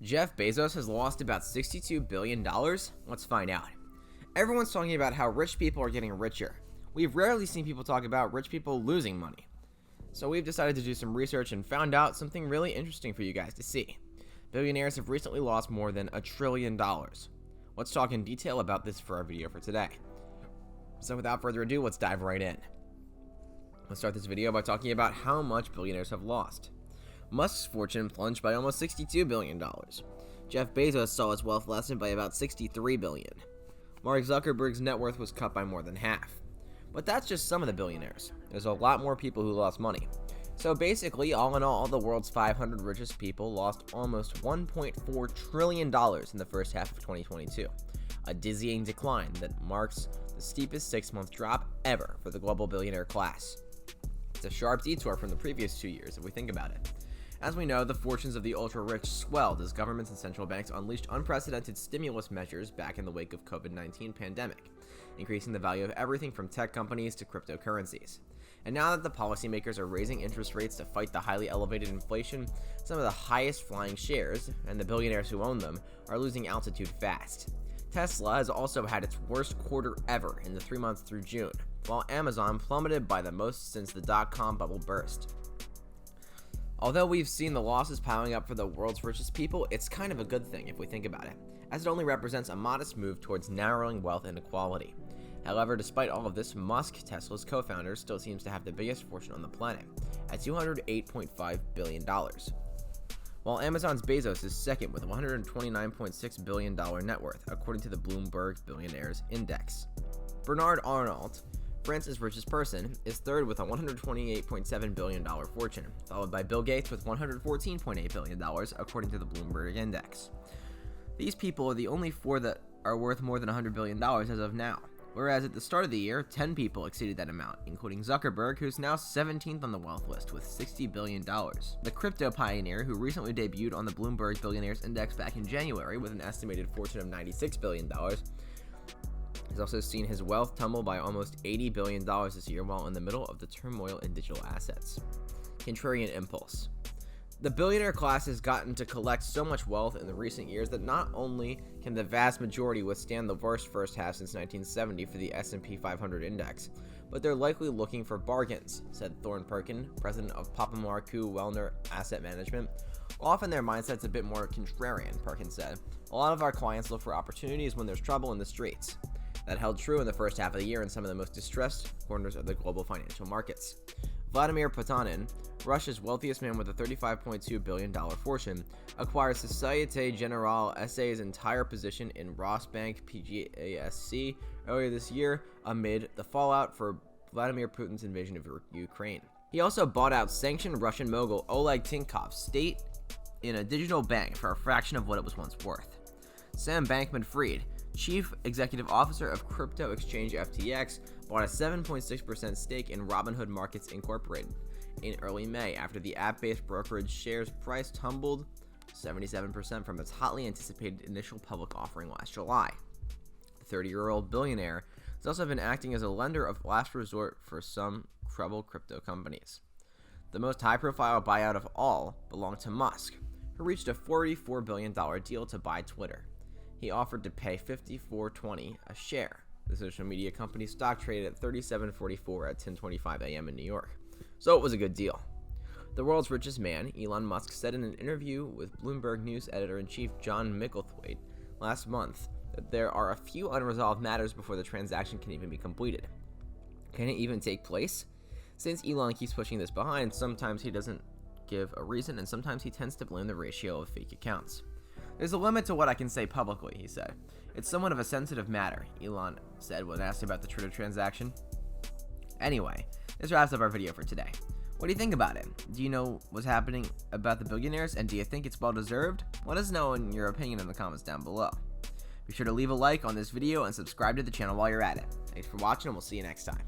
Jeff Bezos has lost about $62 billion? Let's find out. Everyone's talking about how rich people are getting richer. We've rarely seen people talk about rich people losing money. So we've decided to do some research and found out something really interesting for you guys to see. Billionaires have recently lost more than $1 trillion. Let's talk in detail about this for our video for today. So without further ado, let's dive right in. Let's start this video by talking about how much billionaires have lost. Musk's fortune plunged by almost $62 billion. Jeff Bezos saw his wealth lessen by about $63 billion. Mark Zuckerberg's net worth was cut by more than half. But that's just some of the billionaires. There's a lot more people who lost money. So basically, all in all, the world's 500 richest people lost almost $1.4 trillion in the first half of 2022. A dizzying decline that marks the steepest 6-month drop ever for the global billionaire class. It's a sharp detour from the previous 2 years if we think about it. As we know, the fortunes of the ultra-rich swelled as governments and central banks unleashed unprecedented stimulus measures back in the wake of COVID-19 pandemic, increasing the value of everything from tech companies to cryptocurrencies. And now that the policymakers are raising interest rates to fight the highly elevated inflation, some of the highest flying shares, and the billionaires who own them, are losing altitude fast. Tesla has also had its worst quarter ever in the 3 months through June, while Amazon plummeted by the most since the dot-com bubble burst. Although we've seen the losses piling up for the world's richest people, it's kind of a good thing if we think about it, as it only represents a modest move towards narrowing wealth inequality. However, despite all of this, Musk, Tesla's co-founder, still seems to have the biggest fortune on the planet, at $208.5 billion. While Amazon's Bezos is second with $129.6 billion net worth, according to the Bloomberg Billionaires Index. Bernard Arnault, France's richest person, is third with a $128.7 billion fortune, followed by Bill Gates with $114.8 billion, according to the Bloomberg Index. These people are the only four that are worth more than $100 billion as of now, whereas at the start of the year, 10 people exceeded that amount, including Zuckerberg, who's now 17th on the wealth list with $60 billion. The crypto pioneer, who recently debuted on the Bloomberg Billionaires Index back in January with an estimated fortune of $96 billion, has also seen his wealth tumble by almost $80 billion this year while in the middle of the turmoil in digital assets. Contrarian impulse. The billionaire class has gotten to collect so much wealth in the recent years that not only can the vast majority withstand the worst first half since 1970 for the S&P 500 index, but they're likely looking for bargains, said Thorne Perkin, president of Papamarku Wellner Asset Management. Often their mindset's a bit more contrarian, Perkin said. A lot of our clients look for opportunities when there's trouble in the streets. That held true in the first half of the year in some of the most distressed corners of the global financial markets. Vladimir Potanin, Russia's wealthiest man with a $35.2 billion fortune, acquired Societe Generale SA's entire position in Rosbank PGASC earlier this year amid the fallout for Vladimir Putin's invasion of Ukraine. He also bought out sanctioned Russian mogul Oleg Tinkov's stake in a digital bank for a fraction of what it was once worth. Sam Bankman-Fried, Chief Executive Officer of crypto exchange FTX, bought a 7.6% stake in Robinhood Markets Incorporated in early May after the app-based brokerage shares price tumbled 77% from its hotly anticipated initial public offering last July. The 30-year-old billionaire has also been acting as a lender of last resort for some troubled crypto companies. The most high-profile buyout of all belonged to Musk, who reached a $44 billion deal to buy Twitter. He offered to pay $54.20 a share. The social media company's stock traded at $37.44 at 10:25 a.m. in New York. So it was a good deal. The world's richest man, Elon Musk, said in an interview with Bloomberg News editor-in-chief John Micklethwaite last month that there are a few unresolved matters before the transaction can even be completed. Can it even take place? Since Elon keeps pushing this behind, sometimes he doesn't give a reason and sometimes he tends to blame the ratio of fake accounts. There's a limit to what I can say publicly, he said. It's somewhat of a sensitive matter, Elon said when asked about the Twitter transaction. Anyway, this wraps up our video for today. What do you think about it? Do you know what's happening about the billionaires, and do you think it's well deserved? Let us know in your opinion in the comments down below. Be sure to leave a like on this video and subscribe to the channel while you're at it. Thanks for watching, and we'll see you next time.